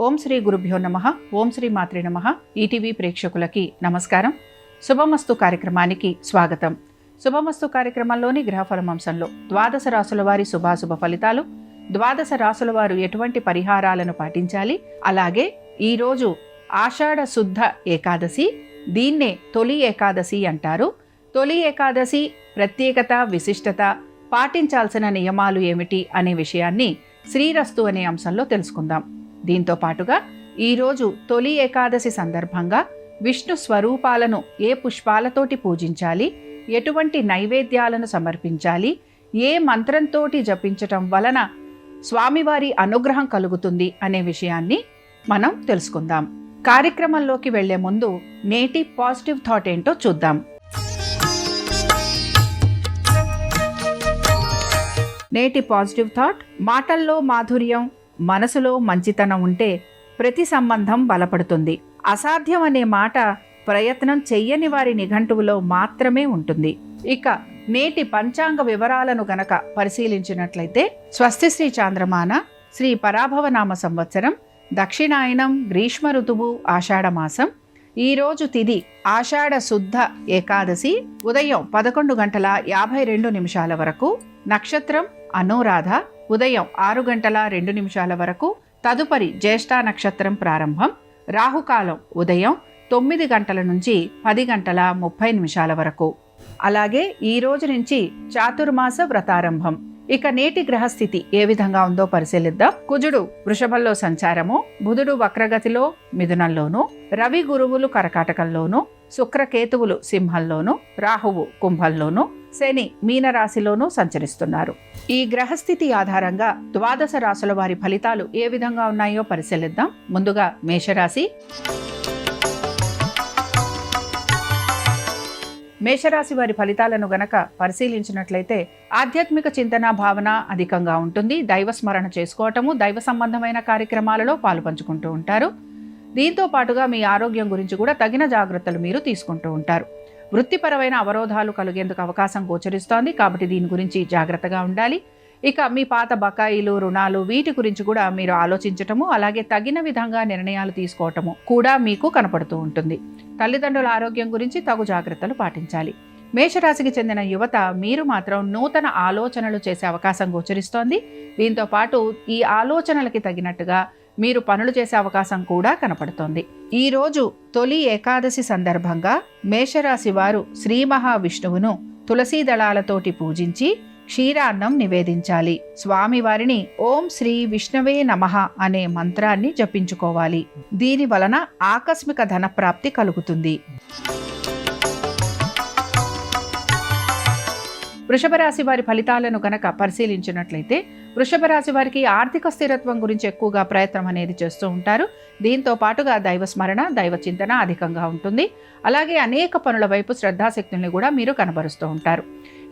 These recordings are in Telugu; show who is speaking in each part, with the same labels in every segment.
Speaker 1: ఓం శ్రీ గురుభ్యో నమః. ఓం శ్రీ మాత్రే నమః. ఈటీవీ ప్రేక్షకులకి నమస్కారం. శుభమస్తు కార్యక్రమానికి స్వాగతం. శుభమస్తు కార్యక్రమంలోని గ్రహఫలమంశంలో ద్వాదశ రాసుల వారి శుభాశుభ ఫలితాలు, ద్వాదశ రాసుల వారు ఎటువంటి పరిహారాలను పాటించాలి, అలాగే ఈరోజు ఆషాఢ శుద్ధ ఏకాదశి, దీన్నే తొలి ఏకాదశి అంటారు. తొలి ఏకాదశి ప్రత్యేకత, విశిష్టత, పాటించాల్సిన నియమాలు ఏమిటి అనే విషయాన్ని శ్రీరస్తు అనే అంశంలో తెలుసుకుందాం. దీంతో పాటుగా ఈరోజు తొలి ఏకాదశి సందర్భంగా విష్ణు స్వరూపాలను ఏ పుష్పాలతోటి పూజించాలి, ఎటువంటి నైవేద్యాలను సమర్పించాలి, ఏ మంత్రంతోటి జపించటం వలన స్వామివారి అనుగ్రహం కలుగుతుంది అనే విషయాన్ని మనం తెలుసుకుందాం. కార్యక్రమంలోకి వెళ్లే ముందు నేటి పాజిటివ్ థాట్ ఏంటో చూద్దాం. నేటి పాజిటివ్ థాట్: మాటల్లో మాధుర్యం, మనసులో మంచితనం ఉంటే ప్రతి సంబంధం బలపడుతుంది. అసాధ్యం అనే మాట ప్రయత్నం చెయ్యని వారి నిఘంటువులో మాత్రమే ఉంటుంది. ఇక నేటి పంచాంగ వివరాలను గనక పరిశీలించినట్లయితే స్వస్తి శ్రీ చాంద్రమాన శ్రీ పరాభవనామ సంవత్సరం, దక్షిణాయనం, గ్రీష్మ ఋతువు, ఆషాఢమాసం. ఈరోజు తిథి ఆషాఢ శుద్ధ ఏకాదశి, ఉదయం 11:52 వరకు. నక్షత్రం అనురాధ, ఉదయం 6:02 వరకు. తదుపరి జ్యేష్ఠ నక్షత్రం ప్రారంభం. రాహుకాలం ఉదయం 9 గంటల నుంచి 10:30 వరకు. అలాగే ఈ రోజు నుంచి చాతుర్మాస వ్రతారంభం. ఇక నేటి గ్రహస్థితి ఏ విధంగా ఉందో పరిశీలిద్దాం. కుజుడు వృషభంలో సంచారము, బుధుడు వక్రగతిలో మిథునంలోను, రవి గురువులు కర్కాటకంలోను, శుక్రకేతువులు సింహంలోను, రాహువు కుంభంలోను, శని మీనరాశిలోనూ సంచరిస్తున్నారు. ఈ గ్రహస్థితి ఆధారంగా ద్వాదశ రాశుల వారి ఫలితాలు ఏ విధంగా ఉన్నాయో పరిశీలిద్దాం. ముందుగా మేషరాశి. మేషరాశి వారి ఫలితాలను గనక పరిశీలించినట్లయితే ఆధ్యాత్మిక చింతన భావన అధికంగా ఉంటుంది. దైవ స్మరణ చేసుకోవటము, దైవ సంబంధమైన కార్యక్రమాలలో పాలుపంచుకుంటూ ఉంటారు. దీంతో పాటుగా మీ ఆరోగ్యం గురించి కూడా తగిన జాగ్రత్తలు మీరు తీసుకుంటూ ఉంటారు. వృత్తిపరమైన అవరోధాలు కలిగేందుకు అవకాశం గోచరిస్తోంది, కాబట్టి దీని గురించి జాగ్రత్తగా ఉండాలి. ఇక మీ పాత బకాయిలు, రుణాలు, వీటి గురించి కూడా మీరు ఆలోచించటము, అలాగే తగిన విధంగా నిర్ణయాలు తీసుకోవటము కూడా మీకు కనపడుతూ ఉంటుంది. తల్లిదండ్రుల ఆరోగ్యం గురించి తగు జాగ్రత్తలు పాటించాలి. మేషరాశికి చెందిన యువత మీరు మాత్రం నూతన ఆలోచనలు చేసే అవకాశం గోచరిస్తోంది. దీంతో పాటు ఈ ఆలోచనలకి తగినట్టుగా మీరు పనులు చేసే అవకాశం కూడా కనపడుతోంది. ఈరోజు తొలి ఏకాదశి సందర్భంగా మేషరాశి వారు శ్రీ మహావిష్ణువును తులసీ దళాలతోటి పూజించి క్షీరాన్నం నివేదించాలి. స్వామివారిని ఓం శ్రీ విష్ణవే నమః అనే మంత్రాన్ని జపించుకోవాలి. దీని వలన ఆకస్మిక ధనప్రాప్తి కలుగుతుంది. వృషభ రాశి వారి ఫలితాలను గనక పరిశీలించినట్లయితే వృషభ రాశి వారికి ఆర్థిక స్థిరత్వం గురించి ఎక్కువగా ప్రయత్నం అనేది చేస్తూ ఉంటారు. దీంతో పాటుగా దైవ స్మరణ, దైవ చింతన అధికంగా ఉంటుంది. అలాగే అనేక పనుల వైపు శ్రద్ధాశక్తుల్ని కూడా మీరు కనబరుస్తూ ఉంటారు.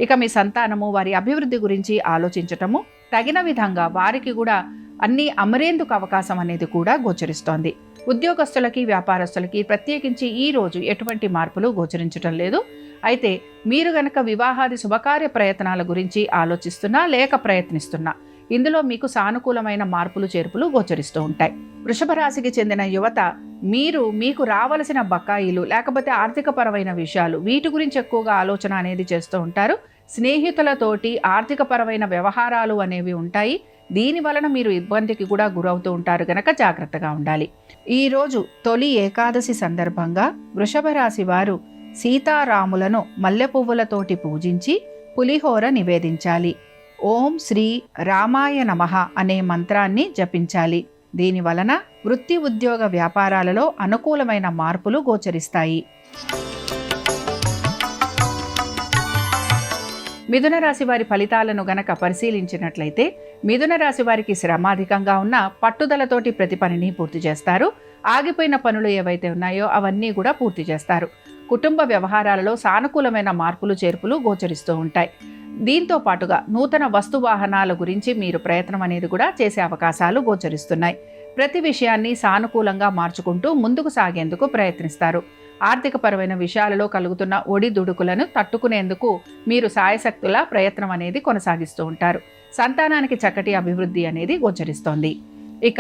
Speaker 1: ఇక మీ సంతానము, వారి అభివృద్ధి గురించి ఆలోచించటము, తగిన విధంగా వారికి కూడా అన్నీ అమరేందుకు అవకాశం అనేది కూడా గోచరిస్తోంది. ఉద్యోగస్తులకి, వ్యాపారస్తులకి ప్రత్యేకించి ఈ రోజు ఎటువంటి మార్పులు గోచరించటం లేదు. అయితే మీరు గనక వివాహాది శుభకార్య ప్రయత్నాల గురించి ఆలోచిస్తున్నా లేక ప్రయత్నిస్తున్నా ఇందులో మీకు సానుకూలమైన మార్పులు, చేర్పులు గోచరిస్తూ ఉంటాయి. వృషభ రాశికి చెందిన యువత మీకు రావలసిన బకాయిలు, లేకపోతే ఆర్థికపరమైన విషయాలు, వీటి గురించి ఎక్కువగా ఆలోచన అనేది చేస్తూ ఉంటారు. స్నేహితులతోటి ఆర్థికపరమైన వ్యవహారాలు అనేవి ఉంటాయి. దీని వలన మీరు ఇబ్బందికి కూడా గురవుతూ ఉంటారు గనక జాగ్రత్తగా ఉండాలి. ఈరోజు తొలి ఏకాదశి సందర్భంగా వృషభ రాశి వారు సీతారాములను మల్లె పువ్వులతోటి పూజించి పులిహోర నివేదించాలి. ఓం శ్రీ రామాయ నమః అనే మంత్రాన్ని జపించాలి. దీని వలన వృత్తి, ఉద్యోగ, వ్యాపారాలలో అనుకూలమైన మార్పులు గోచరిస్తాయి. మిథున రాశి వారి ఫలితాలను గనక పరిశీలించినట్లయితే మిథున రాశి వారికి శ్రమ అధికంగా ఉన్న పట్టుదలతోటి ప్రతి పనిని పూర్తి చేస్తారు. ఆగిపోయిన పనులు ఏవైతే ఉన్నాయో అవన్నీ కూడా పూర్తి చేస్తారు. కుటుంబ వ్యవహారాలలో సానుకూలమైన మార్పులు, చేర్పులు గోచరిస్తూ ఉంటాయి. దీంతో పాటుగా నూతన వస్తు వాహనాల గురించి మీరు ప్రయత్నం అనేది కూడా చేసే అవకాశాలు గోచరిస్తున్నాయి. ప్రతి విషయాన్ని సానుకూలంగా మార్చుకుంటూ ముందుకు సాగేందుకు ప్రయత్నిస్తారు. ఆర్థికపరమైన విషయాలలో కలుగుతున్న ఒడిదుడుకులను తట్టుకునేందుకు మీరు సాయశక్తుల ప్రయత్నం అనేది కొనసాగిస్తూ ఉంటారు. సంతానానికి చక్కటి అభివృద్ధి అనేది గోచరిస్తోంది. ఇక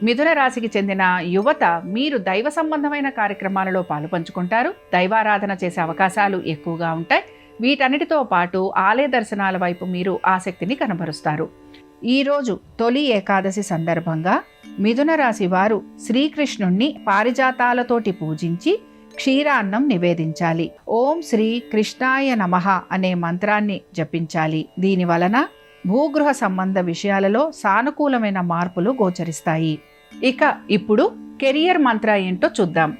Speaker 1: మిథున రాశికి చెందిన యువత మీరు దైవ సంబంధమైన కార్యక్రమాలలో పాలుపంచుకుంటారు. దైవారాధన చేసే అవకాశాలు ఎక్కువగా ఉంటాయి. వీటన్నిటితో పాటు ఆలయ దర్శనాల వైపు మీరు ఆసక్తిని కనబరుస్తారు. ఈరోజు తొలి ఏకాదశి సందర్భంగా మిథున రాశి వారు శ్రీకృష్ణుణ్ణి పారిజాతాలతోటి పూజించి క్షీరాన్నం నివేదించాలి. ఓం శ్రీ కృష్ణాయ నమః అనే మంత్రాన్ని జపించాలి. దీని వలన భూగృహ సంబంధ విషయాలలో సానుకూలమైన మార్పులు గోచరిస్తాయి. ఇక ఇప్పుడు కెరియర్ మంత్ర ఏంటో చూద్దాం.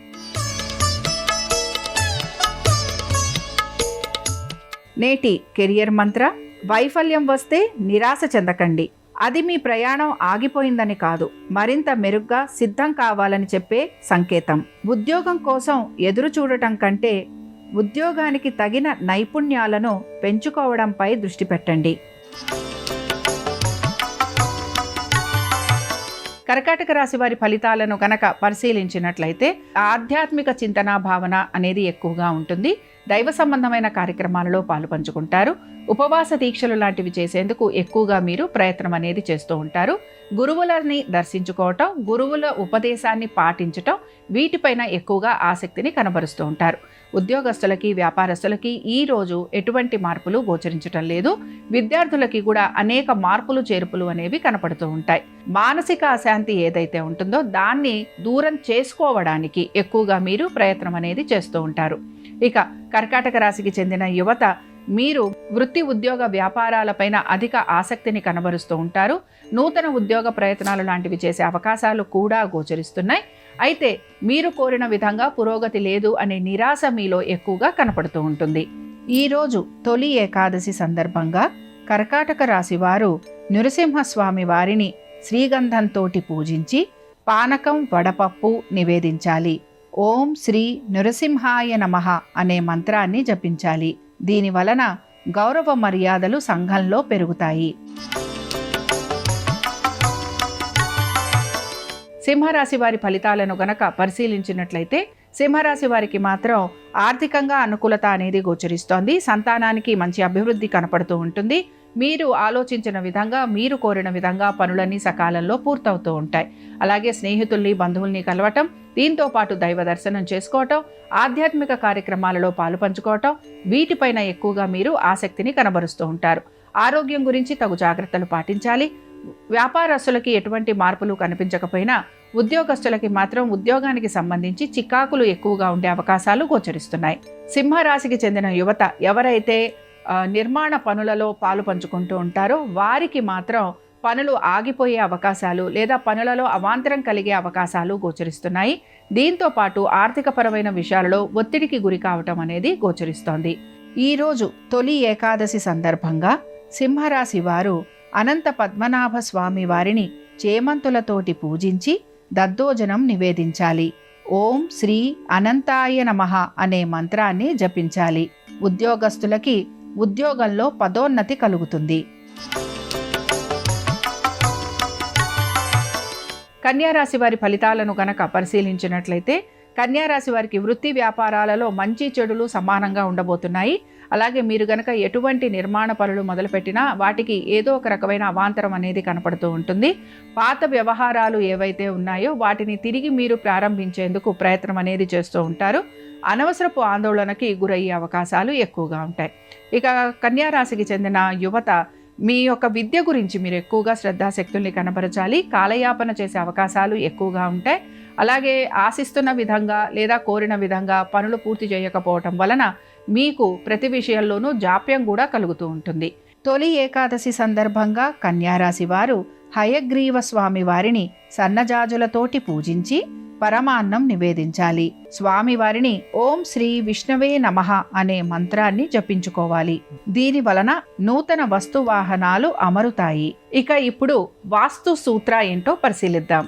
Speaker 1: నేటి కెరియర్ మంత్ర: వైఫల్యం వస్తే నిరాశ చెందకండి. అది మీ ప్రయాణం ఆగిపోయిందని కాదు, మరింత మెరుగ్గా సిద్ధం కావాలని చెప్పే సంకేతం. ఉద్యోగం కోసం ఎదురు చూడటం కంటే ఉద్యోగానికి తగిన నైపుణ్యాలను పెంచుకోవడంపై దృష్టి పెట్టండి. కర్కాటక రాశి వారి ఫలితాలను కనుక పరిశీలించినట్లయితే ఆధ్యాత్మిక చింతన భావన అనేది ఎక్కువగా ఉంటుంది. దైవ సంబంధమైన కార్యక్రమాలలో పాలుపంచుకుంటారు. ఉపవాస దీక్షలు లాంటివి చేసేందుకు ఎక్కువగా మీరు ప్రయత్నం అనేది చేస్తూ ఉంటారు. గురువులని దర్శించుకోవటం, గురువుల ఉపదేశాన్ని పాటించటం, వీటిపైన ఎక్కువగా ఆసక్తిని కనబరుస్తూ ఉంటారు. ఉద్యోగస్తులకి, వ్యాపారస్తులకి ఈ రోజు ఎటువంటి మార్పులు గోచరించటం లేదు. విద్యార్థులకి కూడా అనేక మార్పులు చేర్పులు అనేవి కనపడుతూ ఉంటాయి. మానసిక అశాంతి ఏదైతే ఉంటుందో దాన్ని దూరం చేసుకోవడానికి ఎక్కువగా మీరు ప్రయత్నం అనేది చేస్తూ ఉంటారు. ఇక కర్కాటక రాశికి చెందిన యువత మీరు వృత్తి, ఉద్యోగ, వ్యాపారాలపైన అధిక ఆసక్తిని కనబరుస్తూ ఉంటారు. నూతన ఉద్యోగ ప్రయత్నాలు లాంటివి చేసే అవకాశాలు కూడా గోచరిస్తున్నాయి. అయితే మీరు కోరిన విధంగా పురోగతి లేదు అనే నిరాశ మీలో ఎక్కువగా కనపడుతూ ఉంటుంది. ఈరోజు తొలి ఏకాదశి సందర్భంగా కర్కాటక రాశి వారు నృసింహస్వామి వారిని శ్రీగంధంతోటి పూజించి పానకం, వడపప్పు నివేదించాలి. ఓం శ్రీ నృసింహాయ నమః అనే మంత్రాన్ని జపించాలి. దీని వలన గౌరవ మర్యాదలు సంఘంలో పెరుగుతాయి. సింహరాశి వారి ఫలితాలను గనక పరిశీలించినట్లయితే సింహరాశి వారికి మాత్రం ఆర్థికంగా అనుకూలత అనేది గోచరిస్తోంది. సంతానానికి మంచి అభివృద్ధి కనపడుతూ ఉంటుంది. మీరు ఆలోచించిన విధంగా, మీరు కోరిన విధంగా పనులన్నీ సకాలంలో పూర్తవుతూ ఉంటాయి. అలాగే స్నేహితుల్ని, బంధువుల్ని కలవటం, దీంతో పాటు దైవ దర్శనం చేసుకోవటం, ఆధ్యాత్మిక కార్యక్రమాలలో పాలుపంచుకోవటం, వీటిపైన ఎక్కువగా మీరు ఆసక్తిని కనబరుస్తూ ఉంటారు. ఆరోగ్యం గురించి తగు జాగ్రత్తలు పాటించాలి. వ్యాపారస్తులకి ఎటువంటి మార్పులు కనిపించకపోయినా ఉద్యోగస్తులకి మాత్రం ఉద్యోగానికి సంబంధించి చికాకులు ఎక్కువగా ఉండే అవకాశాలు గోచరిస్తున్నాయి. సింహరాశికి చెందిన యువత ఎవరైతే నిర్మాణ పనులలో పాలు పంచుకుంటూ ఉంటారో వారికి మాత్రం పనులు ఆగిపోయే అవకాశాలు లేదా పనులలో అవాంతరం కలిగే అవకాశాలు గోచరిస్తున్నాయి. దీంతో పాటు ఆర్థికపరమైన విషయాలలో ఒత్తిడికి గురి కావటం అనేది గోచరిస్తోంది. ఈరోజు తొలి ఏకాదశి సందర్భంగా సింహరాశి వారు అనంత పద్మనాభ స్వామి వారిని చేమంతులతోటి పూజించి దద్దోజనం నివేదించాలి. ఓం శ్రీ అనంతాయ నమః అనే మంత్రాన్ని జపించాలి. ఉద్యోగస్తులకి ఉద్యోగంలో పదోన్నతి కలుగుతుంది. కన్యారాశి వారి ఫలితాలను గనక పరిశీలించినట్లయితే కన్యారాశి వారికి వృత్తి, వ్యాపారాలలో మంచి చెడులు సమానంగా ఉండబోతున్నాయి. అలాగే మీరు గనక ఎటువంటి నిర్మాణ పనులు మొదలుపెట్టినా వాటికి ఏదో ఒక రకమైన అవాంతరం అనేది కనపడుతూ ఉంటుంది. పాత వ్యవహారాలు ఏవైతే ఉన్నాయో వాటిని తిరిగి మీరు ప్రారంభించేందుకు ప్రయత్నం అనేది చేస్తూ ఉంటారు. అనవసరపు ఆందోళనకి గురయ్యే అవకాశాలు ఎక్కువగా ఉంటాయి. ఇక కన్యారాశికి చెందిన యువత మీ యొక్క విద్య గురించి మీరు ఎక్కువగా శ్రద్ధాశక్తుల్ని కనబరచాలి. కాలయాపన చేసే అవకాశాలు ఎక్కువగా ఉంటాయి. అలాగే ఆశిస్తున్న విధంగా లేదా కోరిన విధంగా పనులు పూర్తి చేయకపోవటం వలన మీకు ప్రతి విషయంలోనూ జాప్యం కూడా కలుగుతూ ఉంటుంది. తొలి ఏకాదశి సందర్భంగా కన్యారాశి వారు హయగ్రీవ స్వామి వారిని సన్నజాజులతోటి పూజించి పరమాన్నం నివేదించాలి. స్వామివారిని ఓం శ్రీ విష్ణవే నమః అనే మంత్రాన్ని జపించుకోవాలి. దీని వలన నూతన వస్తువాహనాలు అమరుతాయి. ఇక ఇప్పుడు వాస్తు సూత్ర ఏంటో పరిశీలిద్దాం.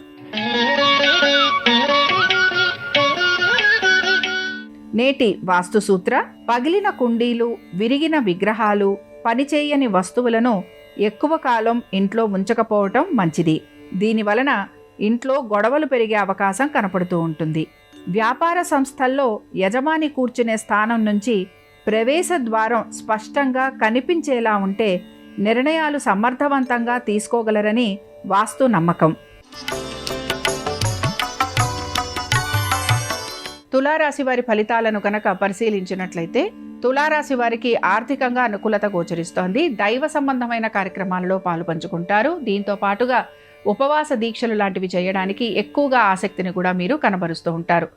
Speaker 1: నేటి వాస్తు సూత్ర: పగిలిన కుండీలు, విరిగిన విగ్రహాలు, పనిచేయని వస్తువులను ఎక్కువ కాలం ఇంట్లో ఉంచకపోవటం మంచిది. దీని వలన ఇంట్లో గొడవలు పెరిగే అవకాశం కనపడుతూ ఉంటుంది. వ్యాపార సంస్థల్లో యజమాని కూర్చునే స్థానం నుంచి ప్రవేశ ద్వారం స్పష్టంగా కనిపించేలా ఉంటే నిర్ణయాలు సమర్థవంతంగా తీసుకోగలరని వాస్తు నమ్మకం. తులారాశి వారి ఫలితాలను కనుక పరిశీలించినట్లయితే తులారాశి వారికి ఆర్థికంగా అనుకూలత గోచరిస్తోంది. దైవ సంబంధమైన కార్యక్రమాలలో పాలుపంచుకుంటారు. దీంతో పాటుగా ఉపవాస దీక్షలు లాంటివి చేయడానికి ఎక్కువగా ఆసక్తిని కూడా మీరు కనబరుస్తూ ఉంటారు.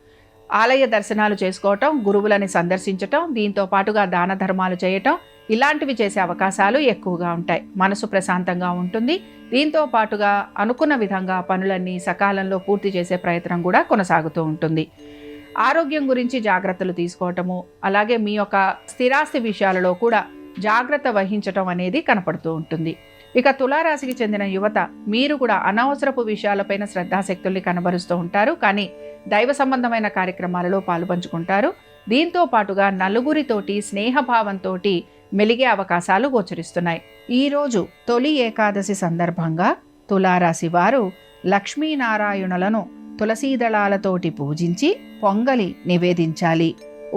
Speaker 1: ఆలయ దర్శనాలు చేసుకోవటం, గురువులని సందర్శించటం, దీంతో పాటుగా దాన ధర్మాలు చేయటం, ఇలాంటివి చేసే అవకాశాలు ఎక్కువగా ఉంటాయి. మనసు ప్రశాంతంగా ఉంటుంది. దీంతో పాటుగా అనుకున్న విధంగా పనులన్నీ సకాలంలో పూర్తి చేసే ప్రయత్నం కూడా కొనసాగుతూ ఉంటుంది. ఆరోగ్యం గురించి జాగ్రత్తలు తీసుకోవటము, అలాగే మీ యొక్క స్థిరాస్తి విషయాలలో కూడా జాగ్రత్త వహించటం అనేది కనపడుతూ ఉంటుంది. ఇక తులారాశికి చెందిన యువత మీరు కూడా అనవసరపు విషయాలపైన శ్రద్ధాశక్తుల్ని కనబరుస్తూ ఉంటారు. కానీ దైవ సంబంధమైన కార్యక్రమాలలో పాలుపంచుకుంటారు. దీంతో పాటుగా నలుగురితోటి స్నేహభావంతో మెలిగే అవకాశాలు గోచరిస్తున్నాయి. ఈరోజు తొలి ఏకాదశి సందర్భంగా తులారాశి వారు లక్ష్మీనారాయణులను తులసీదళాలతోటి పూజించి పొంగలి నివేదించాలి.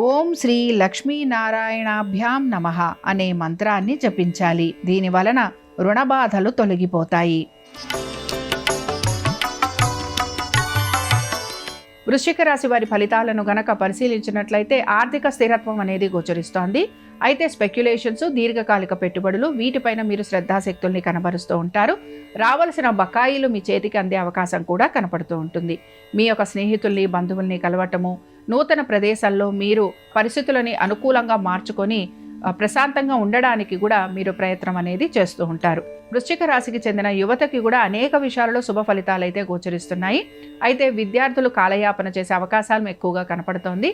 Speaker 1: ఓం శ్రీ లక్ష్మీనారాయణాభ్యాం నమః అనే మంత్రాన్ని జపించాలి. దీని వలన రుణబాధలు తొలగిపోతాయి. వృశ్చిక రాశి వారి ఫలితాలను గనక పరిశీలించినట్లయితే ఆర్థిక స్థిరత్వం అనేది గోచరిస్తోంది. అయితే స్పెక్యులేషన్స్, దీర్ఘకాలిక పెట్టుబడులు, వీటిపైన మీరు శ్రద్ధాశక్తుల్ని కనబరుస్తూ ఉంటారు. రావలసిన బకాయిలు మీ చేతికి అందే అవకాశం కూడా కనపడుతూ ఉంటుంది. మీ యొక్క స్నేహితుల్ని, బంధువుల్ని కలవటము, నూతన ప్రదేశాల్లో మీరు పరిస్థితులని అనుకూలంగా మార్చుకొని ప్రశాంతంగా ఉండడానికి కూడా మీరు ప్రయత్నం అనేది చేస్తూ ఉంటారు. వృశ్చిక రాశికి చెందిన యువతకి కూడా అనేక విషయాలలో శుభ ఫలితాలు అయితే గోచరిస్తున్నాయి. అయితే విద్యార్థులు కాలయాపన చేసే అవకాశాలు ఎక్కువగా కనపడుతోంది.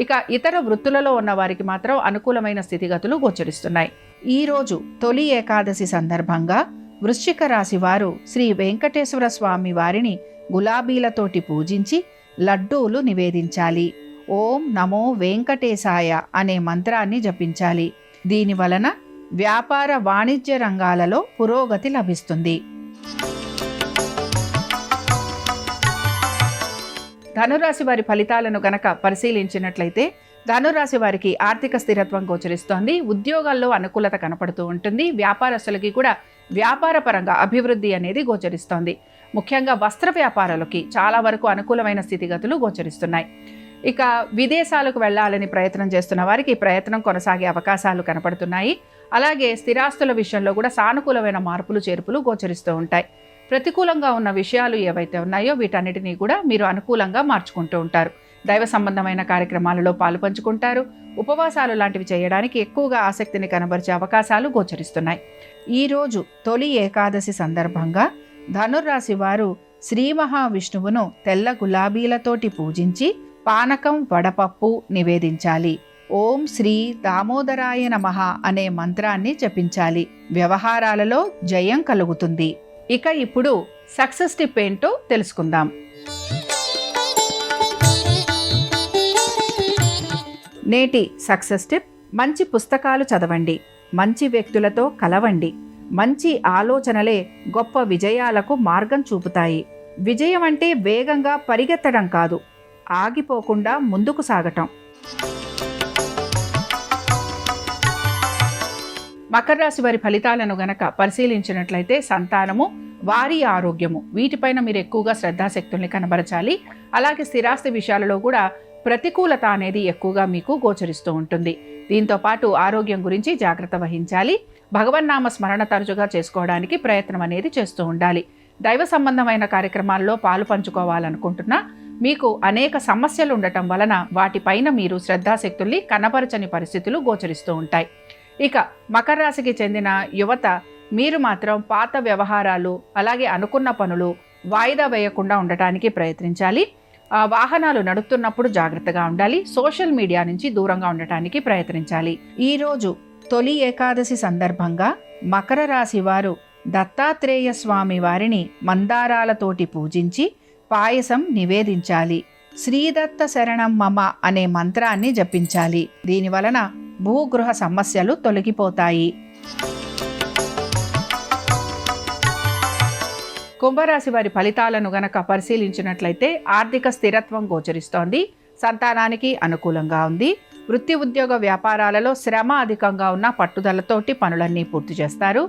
Speaker 1: ఇక ఇతర వృత్తులలో ఉన్న వారికి మాత్రం అనుకూలమైన స్థితిగతులు గోచరిస్తున్నాయి. ఈరోజు తొలి ఏకాదశి సందర్భంగా వృశ్చిక రాశి వారు శ్రీ వెంకటేశ్వర స్వామి వారిని గులాబీలతోటి పూజించి లడ్డూలు నివేదించాలి. ఓం నమో వెంకటేశాయ అనే మంత్రాన్ని జపించాలి. దీని వలన వ్యాపార వాణిజ్య రంగాలలో పురోగతి లభిస్తుంది. ధనురాశి వారి ఫలితాలను గనక పరిశీలించినట్లయితే ధనురాశి వారికి ఆర్థిక స్థిరత్వం గోచరిస్తోంది. ఉద్యోగాల్లో అనుకూలత కనపడుతూ ఉంటుంది. వ్యాపారస్తులకి కూడా వ్యాపార పరంగా అభివృద్ధి అనేది గోచరిస్తోంది. ముఖ్యంగా వస్త్ర వ్యాపారాలకి చాలా వరకు అనుకూలమైన స్థితిగతులు గోచరిస్తున్నాయి. ఇక విదేశాలకు వెళ్ళాలని ప్రయత్నం చేస్తున్న వారికి ప్రయత్నం కొనసాగే అవకాశాలు కనపడుతున్నాయి. అలాగే స్థిరాస్తుల విషయంలో కూడా సానుకూలమైన మార్పులు చేర్పులు గోచరిస్తూ ఉంటాయి. ప్రతికూలంగా ఉన్న విషయాలు ఏవైతే ఉన్నాయో వీటన్నిటినీ కూడా మీరు అనుకూలంగా మార్చుకుంటూ ఉంటారు. దైవ సంబంధమైన కార్యక్రమాలలో పాలుపంచుకుంటారు. ఉపవాసాలు లాంటివి చేయడానికి ఎక్కువగా ఆసక్తిని కనబరిచే అవకాశాలు గోచరిస్తున్నాయి. ఈరోజు తొలి ఏకాదశి సందర్భంగా ధనుర్రాశి వారు శ్రీ మహావిష్ణువును తెల్ల గులాబీలతోటి పూజించి పానకం, వడపప్పు నివేదించాలి. ఓం శ్రీ దామోదరాయ నమః అనే మంత్రాన్ని జపించాలి. వ్యవహారాలలో జయం కలుగుతుంది. ఇక ఇప్పుడు సక్సెస్ టిప్ ఏంటో తెలుసుకుందాం. నేటి సక్సెస్ టిప్: మంచి పుస్తకాలు చదవండి, మంచి వ్యక్తులతో కలవండి. మంచి ఆలోచనలే గొప్ప విజయాలకు మార్గం చూపుతాయి. విజయం అంటే వేగంగా పరిగెత్తడం కాదు, ఆగిపోకుండా ముందుకు సాగటం. మకర రాశి వారి ఫలితాలను గనక పరిశీలించినట్లయితే సంతానము, వారి ఆరోగ్యము, వీటిపైన మీరు ఎక్కువగా శ్రద్ధాశక్తుల్ని కనబరచాలి. అలాగే స్థిరాస్తి విషయాలలో కూడా ప్రతికూలత అనేది ఎక్కువగా మీకు గోచరిస్తూ ఉంటుంది. దీంతో పాటు ఆరోగ్యం గురించి జాగ్రత్త వహించాలి. భగవన్నామ స్మరణ తరచుగా చేసుకోవడానికి ప్రయత్నం అనేది చేస్తూ ఉండాలి. దైవ సంబంధమైన కార్యక్రమాల్లో పాలు పంచుకోవాలనుకుంటున్నా మీకు అనేక సమస్యలు ఉండటం వలన వాటిపైన మీరు శ్రద్ధాశక్తుల్ని కనబరచని పరిస్థితులు గోచరిస్తూ ఉంటాయి. ఇక మకర రాశికి చెందిన యువత మీరు మాత్రం పాత వ్యవహారాలు, అలాగే అనుకున్న పనులు వాయిదా వేయకుండా ఉండటానికి ప్రయత్నించాలి. వాహనాలు నడుపుతున్నప్పుడు జాగ్రత్తగా ఉండాలి. సోషల్ మీడియా నుంచి దూరంగా ఉండటానికి ప్రయత్నించాలి. ఈరోజు తొలి ఏకాదశి సందర్భంగా మకర రాశి వారు దత్తాత్రేయ స్వామి వారిని మందారాలతోటి పూజించి పాయసం నివేదించాలి. శ్రీదత్త శరణం మమ అనే మంత్రాన్ని జపించాలి. దీని వలన భూగృహ సమస్యలు తొలగిపోతాయి. కుంభరాశి వారి ఫలితాలను గనక పరిశీలించినట్లయితే ఆర్థిక స్థిరత్వం గోచరిస్తోంది. సంతానానికి అనుకూలంగా ఉంది. వృత్తి ఉద్యోగ వ్యాపారాలలో శ్రమ అధికంగా ఉన్న పట్టుదలతోటి పనులన్నీ పూర్తి చేస్తారు.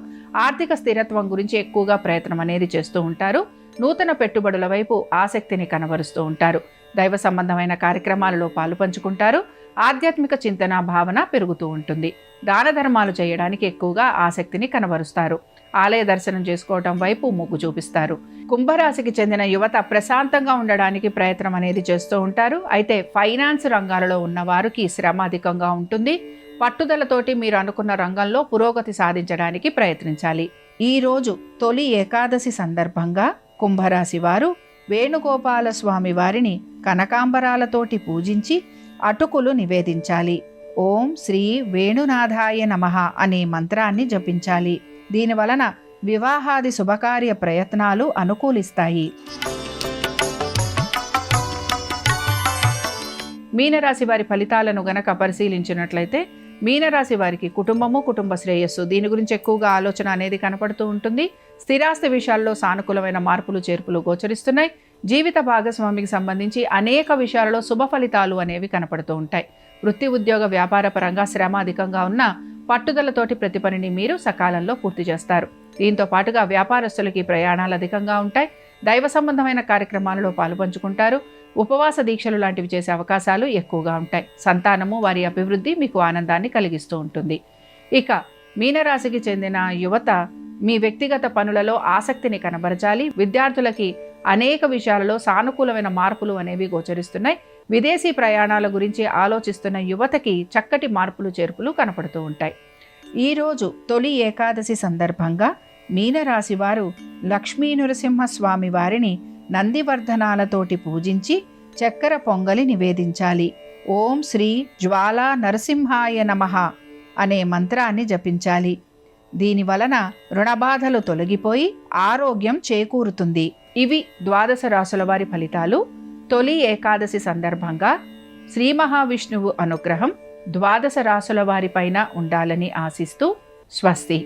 Speaker 1: ఆర్థిక స్థిరత్వం గురించి ఎక్కువగా ప్రయత్నం అనేది చేస్తూ ఉంటారు. నూతన పెట్టుబడుల వైపు ఆసక్తిని కనబరుస్తూ ఉంటారు. దైవ సంబంధమైన కార్యక్రమాలలో పాలుపంచుకుంటారు. ఆధ్యాత్మిక చింతన భావన పెరుగుతూ ఉంటుంది. దాన ధర్మాలు చేయడానికి ఎక్కువగా ఆసక్తిని కనబరుస్తారు. ఆలయ దర్శనం చేసుకోవటం వైపు మొగ్గు చూపిస్తారు. కుంభరాశికి చెందిన యువత ప్రశాంతంగా ఉండడానికి ప్రయత్నం అనేది చేస్తూ ఉంటారు. అయితే ఫైనాన్స్ రంగాలలో ఉన్న వారికి శ్రమ అధికంగా ఉంటుంది. పట్టుదలతోటి మీరు అనుకున్న రంగంలో పురోగతి సాధించడానికి ప్రయత్నించాలి. ఈరోజు తొలి ఏకాదశి సందర్భంగా కుంభరాశి వారు వేణుగోపాల స్వామి వారిని కనకాంబరాలతోటి పూజించి అటుకులు నివేదించాలి. ఓం శ్రీ వేణునాథాయ నమః అనే మంత్రాన్ని జపించాలి. దీనివలన వివాహాది శుభకార్య ప్రయత్నాలు అనుకూలిస్తాయి. మీనరాశి వారి ఫలితాలను గనక పరిశీలించినట్లయితే మీనరాశి వారికి కుటుంబము, కుటుంబ శ్రేయస్సు దీని గురించి ఎక్కువగా ఆలోచన అనేది కనపడుతూ ఉంటుంది. స్థిరాస్తి విషయాల్లో సానుకూలమైన మార్పులు చేర్పులు గోచరిస్తున్నాయి. జీవిత భాగస్వామికి సంబంధించి అనేక విషయాలలో శుభ ఫలితాలు అనేవి కనపడుతూ ఉంటాయి. వృత్తి, ఉద్యోగ, వ్యాపార పరంగా శ్రమ అధికంగా ఉన్న పట్టుదలతోటి ప్రతి పనిని మీరు సకాలంలో పూర్తి చేస్తారు. దీంతో పాటుగా వ్యాపారస్తులకి ప్రయాణాలు అధికంగా ఉంటాయి. దైవ సంబంధమైన కార్యక్రమాలలో పాలుపంచుకుంటారు. ఉపవాస దీక్షలు లాంటివి చేసే అవకాశాలు ఎక్కువగా ఉంటాయి. సంతానము, వారి అభివృద్ధి మీకు ఆనందాన్ని కలిగిస్తూ ఉంటుంది. ఇక మీనరాశికి చెందిన యువత మీ వ్యక్తిగత పనులలో ఆసక్తిని కనబరచాలి. విద్యార్థులకి అనేక విషయాలలో సానుకూలమైన మార్పులు అనేవి గోచరిస్తున్నాయి. విదేశీ ప్రయాణాల గురించి ఆలోచిస్తున్న యువతకి చక్కటి మార్పులు చేర్పులు కనపడుతూ ఉంటాయి. ఈరోజు తొలి ఏకాదశి సందర్భంగా మీనరాశి వారు లక్ష్మీ నరసింహస్వామి వారిని నందివర్ధనాలతోటి పూజించి చక్కెర పొంగలి నివేదించాలి. ఓం శ్రీ జ్వాలా నరసింహాయ నమః అనే మంత్రాన్ని జపించాలి. దీనివలన రుణబాధలు తొలగిపోయి ఆరోగ్యం చేకూరుతుంది. ఇవి ద్వాదశ రాశుల వారి ఫలితాలు. తొలి ఏకాదశి సందర్భంగా శ్రీ మహావిష్ణువు అనుగ్రహం ద్వాదశ రాశుల వారిపైన ఉండాలని ఆశిస్తూ స్వస్తి.